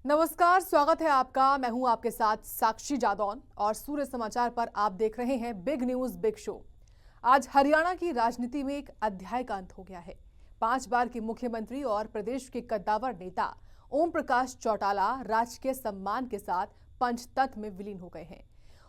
नमस्कार, स्वागत है आपका। मैं हूं आपके साथ साक्षी जादौन और सूर्य समाचार पर आप देख रहे हैं बिग न्यूज बिग शो। आज हरियाणा की राजनीति में एक अध्याय का अंत हो गया है। 5 बार के मुख्यमंत्री और प्रदेश के कद्दावर नेता ओम प्रकाश चौटाला राजकीय सम्मान के साथ पंचतत्व में विलीन हो गए हैं।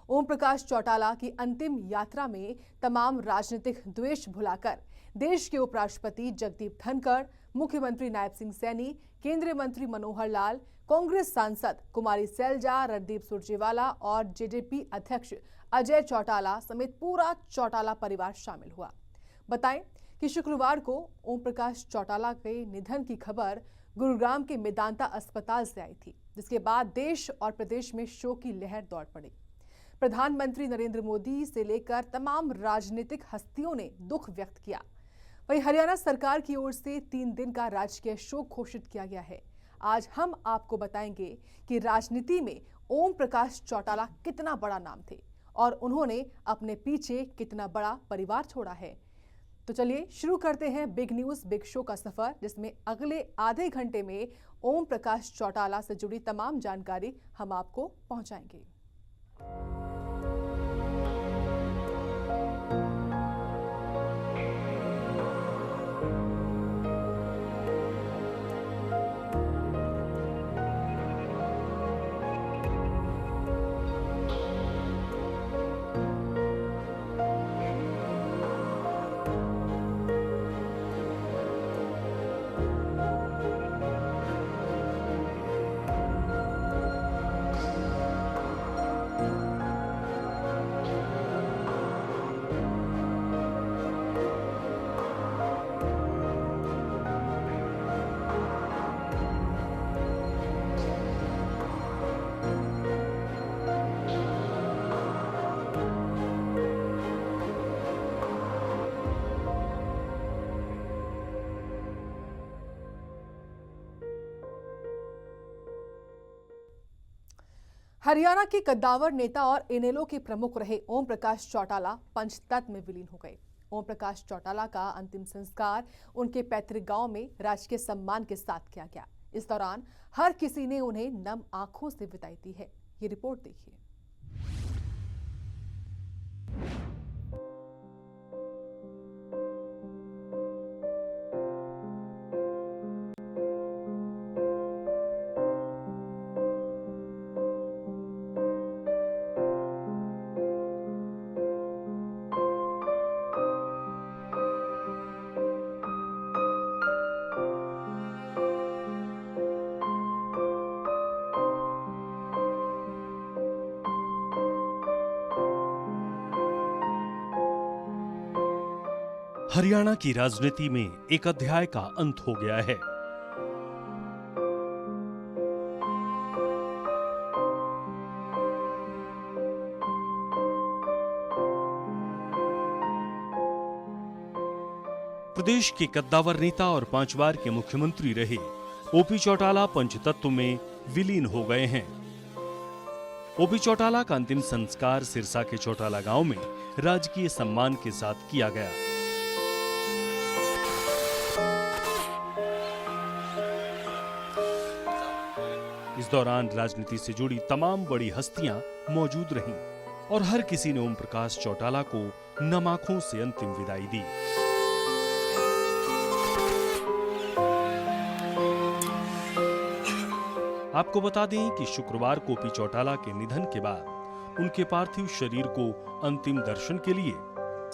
ओम प्रकाश चौटाला की अंतिम यात्रा में तमाम राजनीतिक द्वेष भुलाकर देश के उपराष्ट्रपति जगदीप धनखड़, मुख्यमंत्री नायब सिंह सैनी, केंद्रीय मंत्री मनोहर लाल, कांग्रेस सांसद कुमारी सैलजा, रणदीप सुरजेवाला और जेजेपी अध्यक्ष अजय चौटाला समेत पूरा चौटाला परिवार शामिल हुआ। बताएं कि शुक्रवार को ओम प्रकाश चौटाला के निधन की खबर गुरुग्राम के मेदांता अस्पताल से आई थी, जिसके बाद देश और प्रदेश में शोक की लहर दौड़ पड़ी। प्रधानमंत्री नरेंद्र मोदी से लेकर तमाम राजनीतिक हस्तियों ने दुख व्यक्त किया। वहीं हरियाणा सरकार की ओर से 3 दिन का राजकीय शोक घोषित किया गया है। आज हम आपको बताएंगे कि राजनीति में ओम प्रकाश चौटाला कितना बड़ा नाम थे और उन्होंने अपने पीछे कितना बड़ा परिवार छोड़ा है। तो चलिए शुरू करते हैं बिग न्यूज बिग शो का सफर, जिसमें अगले आधे घंटे में ओम प्रकाश चौटाला से जुड़ी तमाम जानकारी हम आपको पहुंचाएंगे। हरियाणा के कद्दावर नेता और इनेलो के प्रमुख रहे ओम प्रकाश चौटाला पंचतत्व में विलीन हो गए। ओम प्रकाश चौटाला का अंतिम संस्कार उनके पैतृक गांव में राजकीय सम्मान के साथ किया गया। इस दौरान हर किसी ने उन्हें नम आंखों से विदाई दी है। ये रिपोर्ट देखिए। हरियाणा की राजनीति में एक अध्याय का अंत हो गया है। प्रदेश के कद्दावर नेता और 5 बार के मुख्यमंत्री रहे ओपी चौटाला पंचतत्व में विलीन हो गए हैं। ओपी चौटाला का अंतिम संस्कार सिरसा के चौटाला गांव में राजकीय सम्मान के साथ किया गया। इस दौरान राजनीति से जुड़ी तमाम बड़ी हस्तियां मौजूद रहीं और हर किसी ने ओम प्रकाश चौटाला को नम आंखों से अंतिम विदाई दी। आपको बता दें कि शुक्रवार को ओपी चौटाला के निधन के बाद उनके पार्थिव शरीर को अंतिम दर्शन के लिए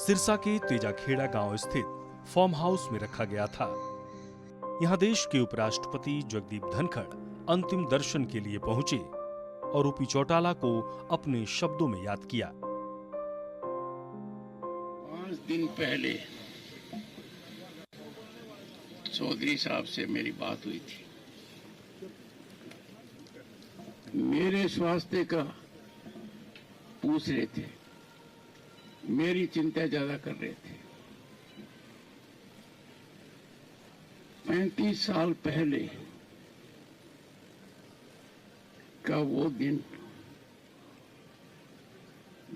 सिरसा के तेजाखेड़ा गांव स्थित फार्म हाउस में रखा गया था। यहां देश के उपराष्ट्रपति जगदीप धनखड़ अंतिम दर्शन के लिए पहुंचे और ओपी चौटाला को अपने शब्दों में याद किया। 5 दिन पहले चौधरी साहब से मेरी बात हुई थी। मेरे स्वास्थ्य का पूछ रहे थे, मेरी चिंता ज्यादा कर रहे थे। 35 साल पहले का वो दिन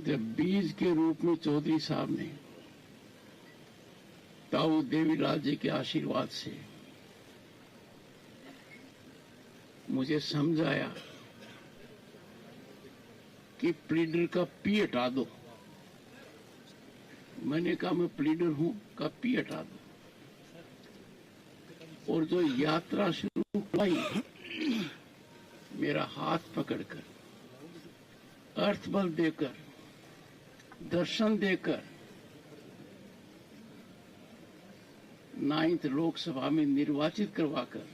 जब बीज के रूप में चौधरी साहब ने ताऊ देवीलाल जी के आशीर्वाद से मुझे समझ आया कि प्लीडर का पी हटा दो। मैंने कहा मैं प्लीडर हूं, का पी हटा दो। और जो यात्रा शुरू हुई, मेरा हाथ पकड़कर, अर्थबल देकर, दर्शन देकर 9th लोकसभा में निर्वाचित करवाकर,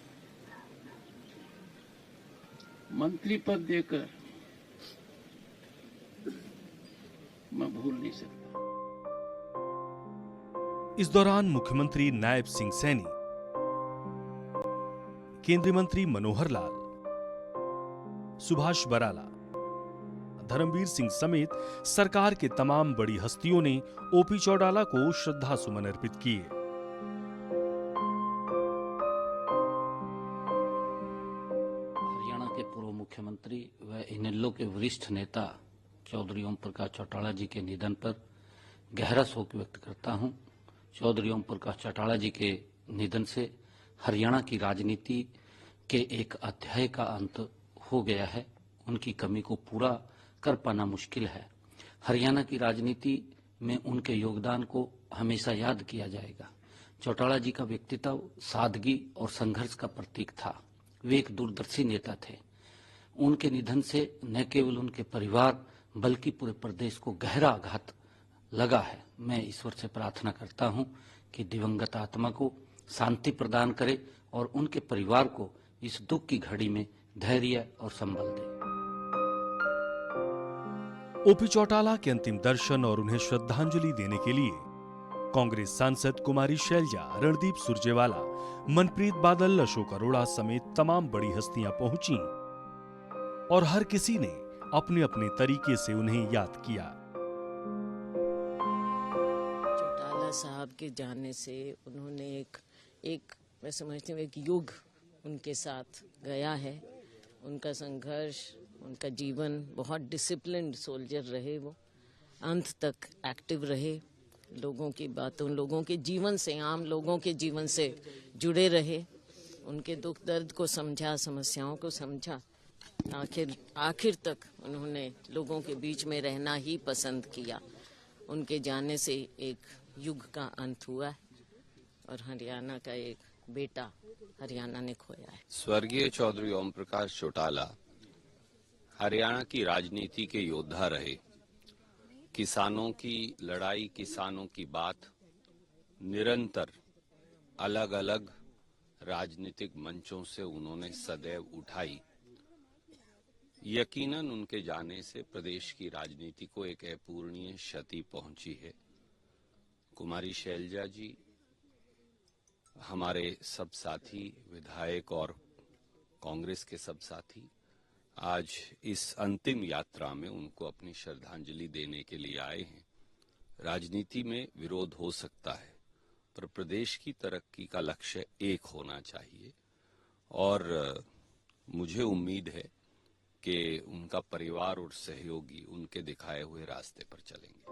मंत्री पद देकर, मैं भूल नहीं सकता। इस दौरान मुख्यमंत्री नायब सिंह सैनी, केंद्रीय मंत्री मनोहर लाल, सुभाष बराला, धर्मवीर सिंह समेत सरकार के तमाम बड़ी हस्तियों ने ओपी चौटाला को श्रद्धा सुमन अर्पित किए। हरियाणा के पूर्व मुख्यमंत्री व इनेलो के वरिष्ठ नेता चौधरी ओम प्रकाश चौटाला जी के निधन पर गहरा शोक व्यक्त करता हूं। चौधरी ओम प्रकाश चौटाला जी के निधन से हरियाणा की राजनीति के एक अध्याय का अंत हो गया है। उनकी कमी को पूरा कर पाना मुश्किल है। हरियाणा की राजनीति में उनके योगदान को हमेशा याद किया जाएगा। चौटाला जी का व्यक्तित्व सादगी और संघर्ष का प्रतीक था। वे एक दूरदर्शी नेता थे। उनके निधन से न केवल उनके परिवार बल्कि पूरे प्रदेश को गहरा आघात लगा है। मैं ईश्वर से प्रार्थना करता हूं कि दिवंगत आत्मा को शांति प्रदान करे और उनके परिवार को इस दुख की घड़ी में धैर्य और संबल दे। ओपी चौटाला के अंतिम दर्शन और उन्हें श्रद्धांजलि देने के लिए कांग्रेस सांसद कुमारी शैलजा, रणदीप सुरजेवाला, मनप्रीत बादल, अशोक अरोड़ा समेत तमाम बड़ी हस्तियां पहुंची और हर किसी ने अपने अपने तरीके से उन्हें याद किया। चौटाला साहब के जाने से उन्होंने एक मैं समझती हूँ एक युग उनके साथ गया है। उनका संघर्ष, उनका जीवन, बहुत डिसिप्लिन्ड सोल्जर रहे। वो अंत तक एक्टिव रहे, लोगों की बातों, लोगों के जीवन से, आम लोगों के जीवन से जुड़े रहे। उनके दुख दर्द को समझा, समस्याओं को समझा। आखिर तक उन्होंने लोगों के बीच में रहना ही पसंद किया। उनके जाने से एक युग का अंत हुआ है और हरियाणा का एक बेटा हरियाणा ने खोया है। स्वर्गीय चौधरी ओम प्रकाश चौटाला हरियाणा की राजनीति के योद्धा रहे। किसानों की लड़ाई, किसानों की बात निरंतर अलग अलग राजनीतिक मंचों से उन्होंने सदैव उठाई। यकीनन उनके जाने से प्रदेश की राजनीति को एक अपूरणीय क्षति पहुंची है। कुमारी शैलजा जी हमारे सब साथी विधायक और कांग्रेस के सब साथी आज इस अंतिम यात्रा में उनको अपनी श्रद्धांजलि देने के लिए आए हैं। राजनीति में विरोध हो सकता है, पर प्रदेश की तरक्की का लक्ष्य एक होना चाहिए और मुझे उम्मीद है कि उनका परिवार और सहयोगी उनके दिखाए हुए रास्ते पर चलेंगे।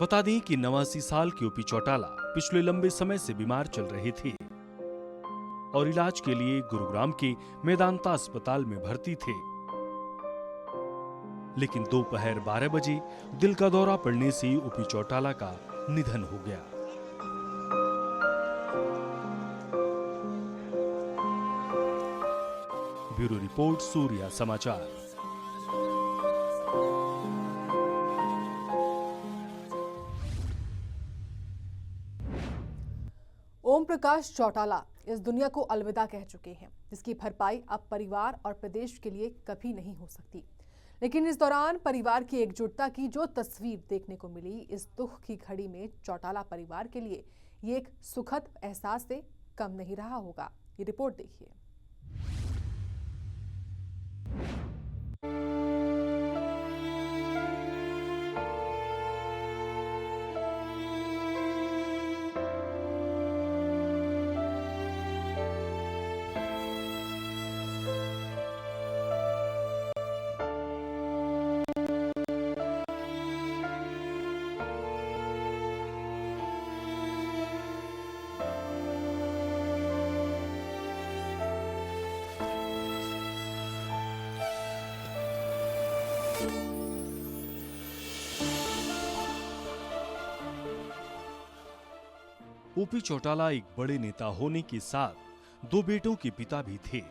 बता दें कि 89 साल के ओपी चौटाला पिछले लंबे समय से बीमार चल रहे थे और इलाज के लिए गुरुग्राम के मेदांता अस्पताल में भर्ती थे। लेकिन दोपहर 12 बजे दिल का दौरा पड़ने से ओपी चौटाला का निधन हो गया। ब्यूरो रिपोर्ट, सूर्या समाचार। ओम प्रकाश चौटाला इस दुनिया को अलविदा कह चुके हैं, जिसकी भरपाई अब परिवार और प्रदेश के लिए कभी नहीं हो सकती। लेकिन इस दौरान परिवार की एकजुटता की जो तस्वीर देखने को मिली, इस दुख की घड़ी में चौटाला परिवार के लिए ये एक सुखद एहसास से कम नहीं रहा होगा। ये रिपोर्ट देखिए। ओपी चौटाला एक बड़े नेता होने के साथ दो बेटों के पिता भी थे,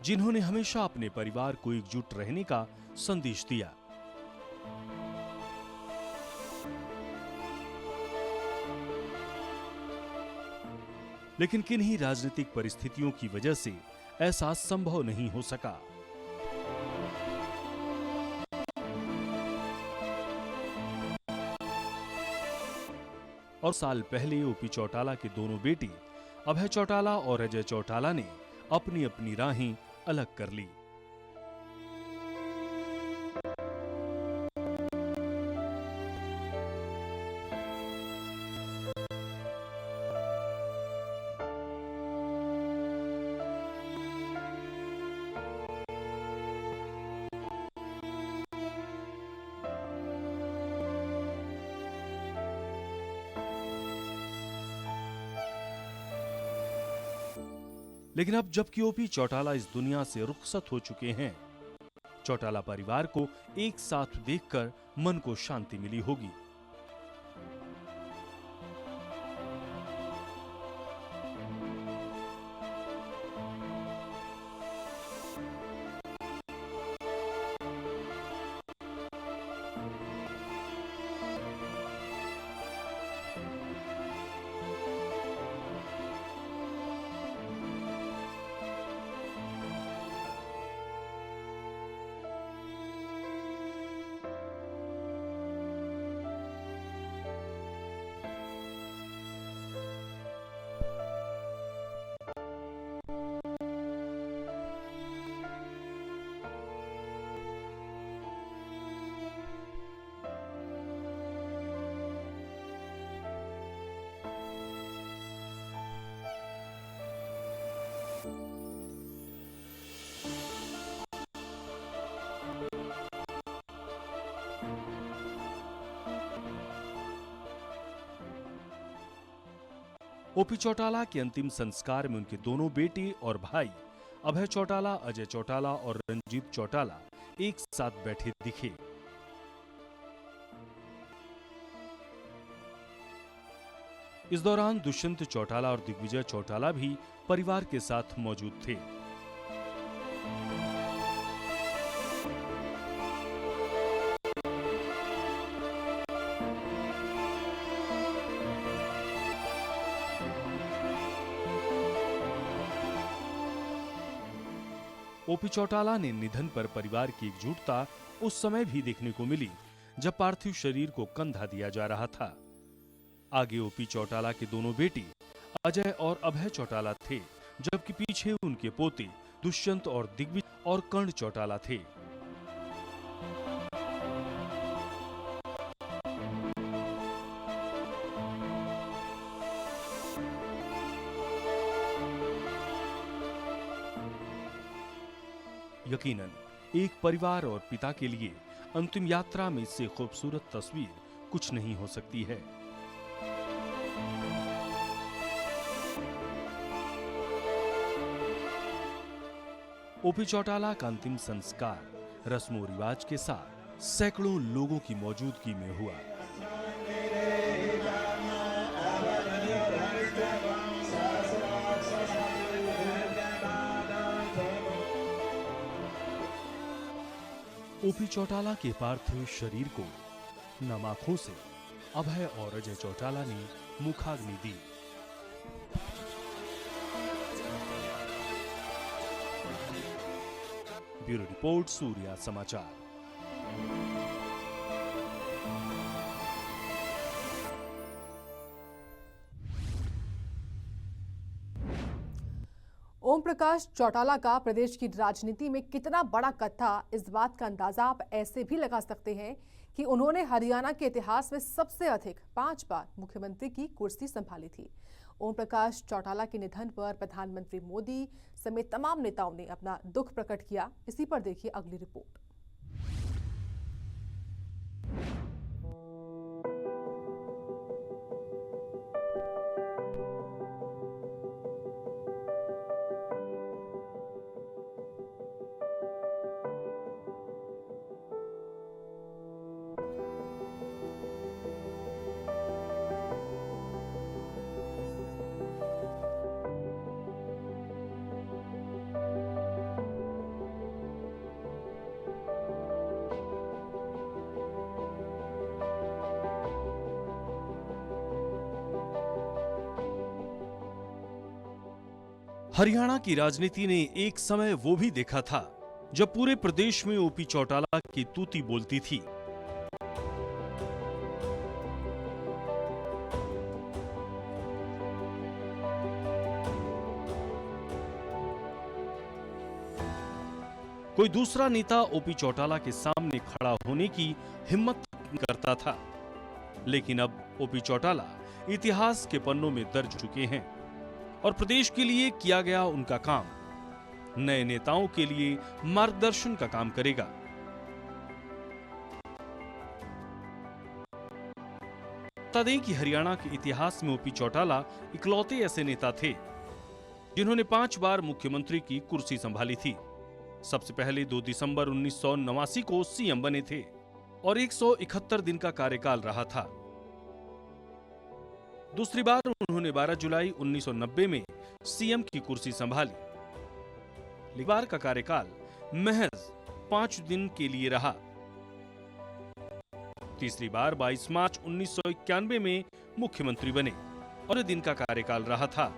जिन्होंने हमेशा अपने परिवार को एकजुट रहने का संदेश दिया। लेकिन किन्हीं राजनीतिक परिस्थितियों की वजह से ऐसा संभव नहीं हो सका। और साल पहले ओपी चौटाला के दोनों बेटे अभय चौटाला और अजय चौटाला ने अपनी अपनी राहें अलग कर ली। लेकिन अब जबकि ओपी चौटाला इस दुनिया से रुखसत हो चुके हैं, चौटाला परिवार को एक साथ देखकर मन को शांति मिली होगी। ओपी चौटाला के अंतिम संस्कार में उनके दोनों बेटे और भाई अभय चौटाला, अजय चौटाला और रंजीत चौटाला एक साथ बैठे दिखे। इस दौरान दुष्यंत चौटाला और दिग्विजय चौटाला भी परिवार के साथ मौजूद थे। ओपी चौटाला ने निधन पर परिवार की एकजुटता उस समय भी देखने को मिली जब पार्थिव शरीर को कंधा दिया जा रहा था। आगे ओपी चौटाला के दोनों बेटे अजय और अभय चौटाला थे, जबकि पीछे उनके पोते दुष्यंत और दिग्विजय और कर्ण चौटाला थे। यकीनन एक परिवार और पिता के लिए अंतिम यात्रा में इससे खूबसूरत तस्वीर कुछ नहीं हो सकती है। ओपी चौटाला का अंतिम संस्कार रस्मों रिवाज के साथ सैकड़ों लोगों की मौजूदगी में हुआ। ओपी चौटाला के पार्थिव शरीर को नम आंखों से अभय और अजय चौटाला ने मुखाग्नि दी। ब्यूरो रिपोर्ट, सूर्या समाचार। ओम प्रकाश चौटाला का प्रदेश की राजनीति में कितना बड़ा कद था, इस बात का अंदाजा आप ऐसे भी लगा सकते हैं कि उन्होंने हरियाणा के इतिहास में सबसे अधिक 5 बार मुख्यमंत्री की कुर्सी संभाली थी। ओम प्रकाश चौटाला के निधन पर प्रधानमंत्री मोदी समेत तमाम नेताओं ने अपना दुख प्रकट किया। इसी पर देखिए अगली रिपोर्ट। हरियाणा की राजनीति ने एक समय वो भी देखा था जब पूरे प्रदेश में ओपी चौटाला की तूती बोलती थी। कोई दूसरा नेता ओपी चौटाला के सामने खड़ा होने की हिम्मत नहीं करता था, लेकिन अब ओपी चौटाला इतिहास के पन्नों में दर्ज चुके हैं और प्रदेश के लिए किया गया उनका काम नए नेताओं के लिए मार्गदर्शन का काम करेगा। बता दें कि हरियाणा के इतिहास में ओपी चौटाला इकलौते ऐसे नेता थे जिन्होंने 5 बार मुख्यमंत्री की कुर्सी संभाली थी। सबसे पहले 2 दिसंबर 1989 को सीएम बने थे और 171 दिन का कार्यकाल रहा था। दूसरी बार उन्होंने 12 जुलाई 1990 में सीएम की कुर्सी संभाली। बार का कार्यकाल महज 5 दिन के लिए रहा। तीसरी बार 22 मार्च 1991 में मुख्यमंत्री बने और दिन का कार्यकाल रहा था।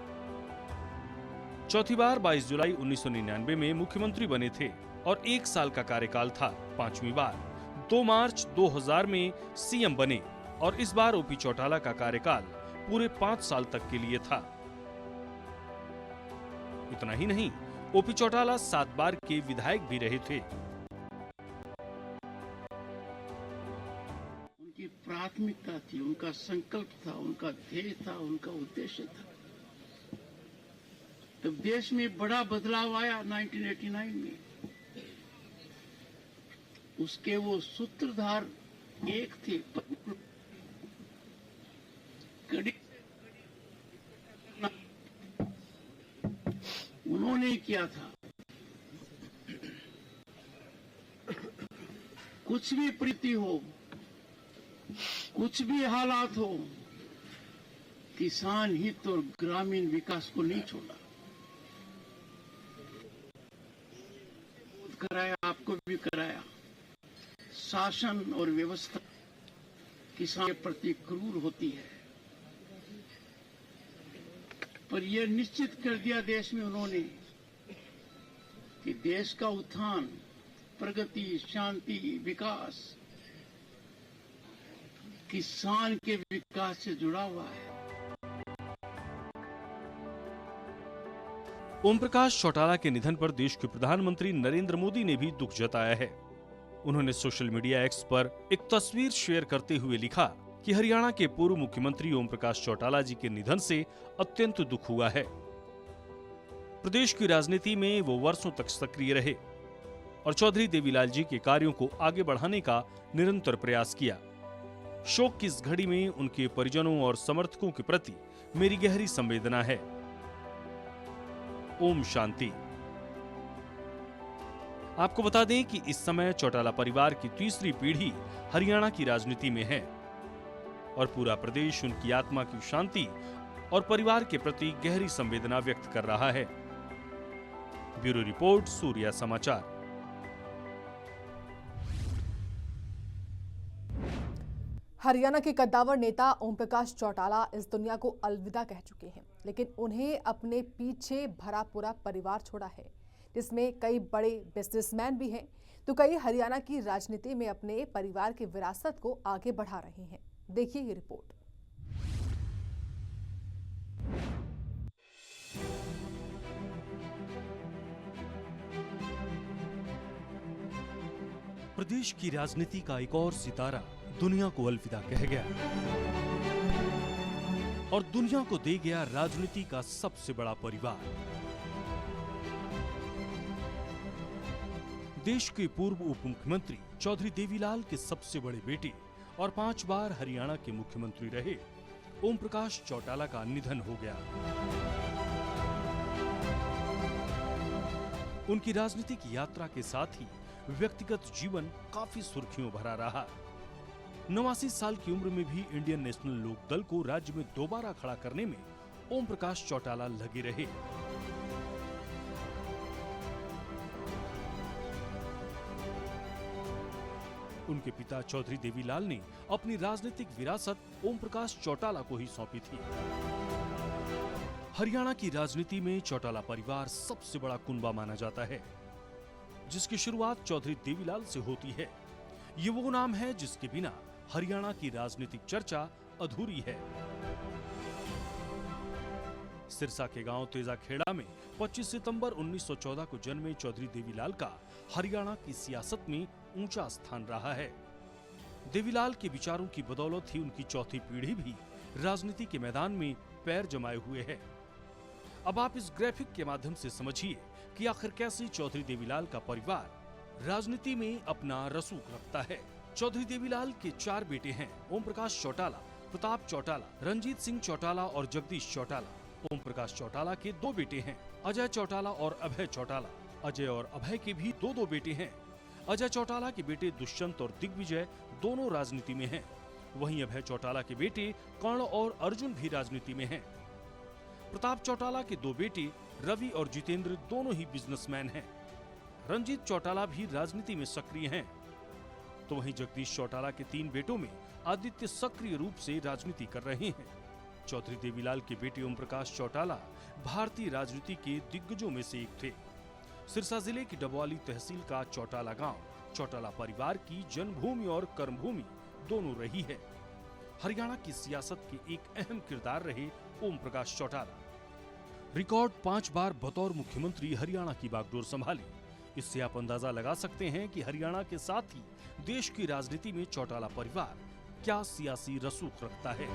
चौथी बार 22 जुलाई 1999 में मुख्यमंत्री बने थे और 1 साल का कार्यकाल था। पांचवी बार 2 मार्च 2000 में सीएम बने और इस बार ओपी चौटाला का कार्यकाल पूरे 5 साल तक के लिए था। इतना ही नहीं, ओपी चौटाला 7 बार के विधायक भी रहे थे। उनकी प्राथमिकता थी, उनका संकल्प था, उनका ध्येय था, उनका उद्देश्य था। तब देश में बड़ा बदलाव आया 1989 में। उसके वो सूत्रधार एक थे, उन्होंने किया था। कुछ भी प्रीति हो, कुछ भी हालात हो, किसान हित और ग्रामीण विकास को नहीं छोड़ा। कराया, आपको भी कराया। शासन और व्यवस्था किसान के प्रति क्रूर होती है, पर यह निश्चित कर दिया देश में उन्होंने कि देश का उत्थान, प्रगति, शांति, विकास किसान के विकास से जुड़ा हुआ है। ओम प्रकाश चौटाला के निधन पर देश के प्रधानमंत्री नरेंद्र मोदी ने भी दुख जताया है। उन्होंने सोशल मीडिया एक्स पर एक तस्वीर शेयर करते हुए लिखा कि हरियाणा के पूर्व मुख्यमंत्री ओम प्रकाश चौटाला जी के निधन से अत्यंत दुख हुआ है। प्रदेश की राजनीति में वो वर्षों तक सक्रिय रहे और चौधरी देवीलाल जी के कार्यों को आगे बढ़ाने का निरंतर प्रयास किया। शोक की इस घड़ी में उनके परिजनों और समर्थकों के प्रति मेरी गहरी संवेदना है। ओम शांति। आपको बता दें कि इस समय चौटाला परिवार की तीसरी पीढ़ी हरियाणा की राजनीति में है और पूरा प्रदेश उनकी आत्मा की शांति और परिवार के प्रति गहरी संवेदना व्यक्त कर रहा है। ब्यूरो रिपोर्ट, सूर्या समाचार। हरियाणा के कद्दावर नेता ओम प्रकाश चौटाला इस दुनिया को अलविदा कह चुके हैं, लेकिन उन्हें अपने पीछे भरा पूरा परिवार छोड़ा है, जिसमें कई बड़े बिजनेसमैन भी हैं, तो कई हरियाणा की राजनीति में अपने परिवार की विरासत को आगे बढ़ा रहे हैं। देखिए ये रिपोर्ट। प्रदेश की राजनीति का एक और सितारा दुनिया को अलविदा कह गया और दुनिया को दे गया राजनीति का सबसे बड़ा परिवार। देश के पूर्व उप मुख्यमंत्री चौधरी देवीलाल के सबसे बड़े बेटे और 5 बार हरियाणा के मुख्यमंत्री रहे ओम प्रकाश चौटाला का निधन हो गया। उनकी राजनीतिक यात्रा के साथ ही व्यक्तिगत जीवन काफी सुर्खियों भरा रहा। 89 साल की उम्र में भी इंडियन नेशनल लोक दल को राज्य में दोबारा खड़ा करने में ओम प्रकाश चौटाला लगे रहे। उनके पिता चौधरी देवीलाल ने अपनी राजनीतिक विरासत ओम प्रकाश चौटाला को ही सौंपी थी। हरियाणा की राजनीति में चौटाला परिवार सबसे बड़ा कुनबा माना जाता है, जिसकी शुरुआत चौधरी देवीलाल से होती है। ये वो नाम है जिसके बिना हरियाणा की राजनीतिक चर्चा अधूरी है। सिरसा के गांव तेजाखेड़ा में 25 सितंबर 1914 को जन्मे चौधरी देवीलाल का हरियाणा की सियासत में ऊंचा स्थान रहा है। देवीलाल के विचारों की बदौलत ही उनकी चौथी पीढ़ी भी राजनीति के मैदान में पैर जमाए हुए है। अब आप इस ग्राफिक के माध्यम से समझिए कि आखिर कैसे चौधरी देवीलाल का परिवार राजनीति में अपना रसूख रखता है। चौधरी देवीलाल के 4 बेटे हैं, ओम प्रकाश चौटाला, प्रताप चौटाला, रंजीत सिंह चौटाला और जगदीश चौटाला। ओम प्रकाश चौटाला के 2 बेटे हैं, अजय चौटाला और अभय चौटाला। अजय और अभय के भी 2 बेटे हैं। अजय चौटाला के बेटे दुष्यंत और दिग्विजय दोनों राजनीति में हैं। वहीं अभय चौटाला के बेटे कर्ण और अर्जुन भी राजनीति में हैं। प्रताप चौटाला के 2 बेटे रवि और जितेंद्र दोनों ही बिजनेसमैन हैं। रंजीत चौटाला भी राजनीति में सक्रिय हैं। तो वहीं जगदीश चौटाला के 3 बेटों में आदित्य सक्रिय रूप से राजनीति कर रहे हैं। चौधरी देवीलाल के बेटे ओम प्रकाश चौटाला भारतीय राजनीति के दिग्गजों में से एक थे। सिरसा जिले की डबवाली तहसील का चौटाला गांव चौटाला परिवार की जन्मभूमि और कर्मभूमि दोनों रही है। हरियाणा की सियासत के एक अहम किरदार रहे ओम प्रकाश चौटाला। रिकॉर्ड 5 बार बतौर मुख्यमंत्री हरियाणा की बागडोर संभाली। इससे आप अंदाजा लगा सकते हैं कि हरियाणा के साथ ही देश की राजनीति में चौटाला परिवार क्या सियासी रसूख रखता है।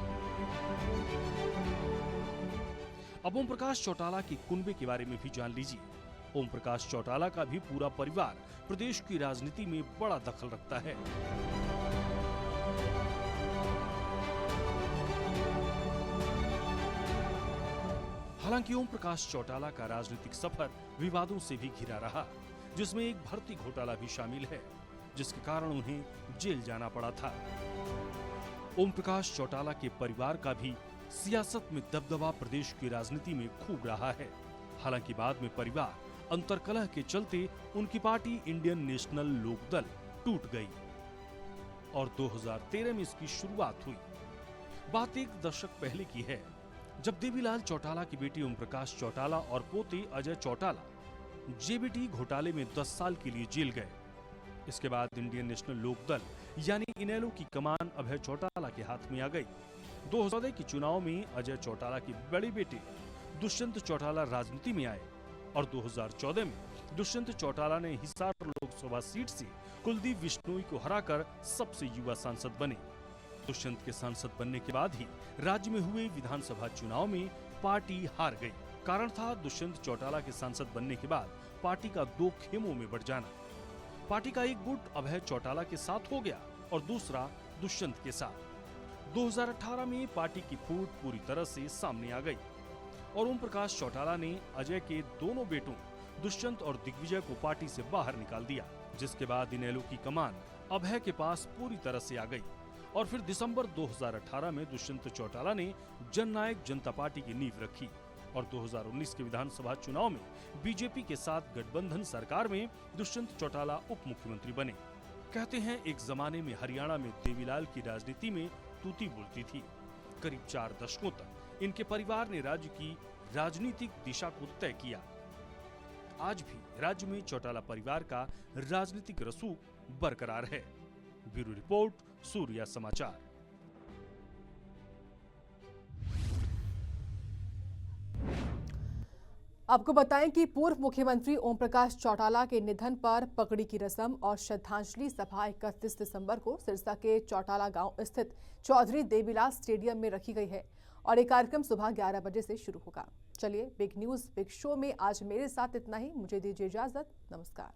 अब ओम प्रकाश चौटाला के कुनबे के बारे में भी जान लीजिए। ओम प्रकाश चौटाला का भी पूरा परिवार प्रदेश की राजनीति में बड़ा दखल रखता है। हालांकि ओम प्रकाश चौटाला का राजनीतिक सफर विवादों से भी घिरा रहा, जिसमें एक भर्ती घोटाला भी शामिल है, जिसके कारण उन्हें जेल जाना पड़ा था। ओम प्रकाश चौटाला के परिवार का भी सियासत में दबदबा प्रदेश की राजनीति में खूब रहा है। हालांकि बाद में परिवार अंतर्कलह के चलते उनकी पार्टी इंडियन नेशनल लोकदल टूट गई और 2013 में इसकी शुरुआत हुई। बात 1 दशक पहले की है, जब देवीलाल चौटाला की बेटी ओम प्रकाश चौटाला और पोते अजय चौटाला जेबीटी घोटाले में 10 साल के लिए जेल गए। इसके बाद इंडियन नेशनल लोकदल यानी इनेलो की कमान अभय चौटाला के हाथ में आ गई। 2014 के चुनाव में अजय चौटाला के बड़े बेटे दुष्यंत चौटाला राजनीति में आए और 2014 में दुष्यंत चौटाला ने हिसार लोकसभा सीट से कुलदीप बिश्नोई को हराकर सबसे युवा सांसद बने। दुष्यंत के सांसद बनने के बाद ही राज्य में हुए विधानसभा चुनाव में पार्टी हार गई। कारण था दुष्यंत चौटाला के सांसद बनने के बाद पार्टी का 2 खेमों में बढ़ जाना। पार्टी का एक गुट अभय चौटाला के साथ हो गया और दूसरा दुष्यंत के साथ। 2018 में पार्टी की फूट पूरी तरह से सामने आ गई और ओम प्रकाश चौटाला ने अजय के दोनों बेटों दुष्यंत और दिग्विजय को पार्टी से बाहर निकाल दिया, जिसके बाद इनेलो की कमान अभय के पास पूरी तरह से आ गई। और फिर दिसंबर 2018 में दुष्यंत चौटाला ने जननायक जनता पार्टी की नींव रखी और 2019 के विधानसभा चुनाव में बीजेपी के साथ गठबंधन सरकार में दुष्यंत चौटाला उप मुख्यमंत्री बने। कहते हैं एक जमाने में हरियाणा में देवीलाल की राजनीति में तूती बोलती थी। करीब 4 दशकों तक इनके परिवार ने राज्य की राजनीतिक दिशा को तय किया। आज भी राज्य में चौटाला परिवार का राजनीतिक रसूख बरकरार है। ब्यूरो रिपोर्ट, सूर्या समाचार। आपको बताएं कि पूर्व मुख्यमंत्री ओम प्रकाश चौटाला के निधन पर पगड़ी की रस्म और श्रद्धांजलि सभा 31 दिसंबर को सिरसा के चौटाला गांव स्थित चौधरी देवीलाल स्टेडियम में रखी गई है और ये कार्यक्रम सुबह 11 बजे से शुरू होगा। चलिए, बिग न्यूज बिग शो में आज मेरे साथ इतना ही। मुझे दीजिए इजाजत। नमस्कार।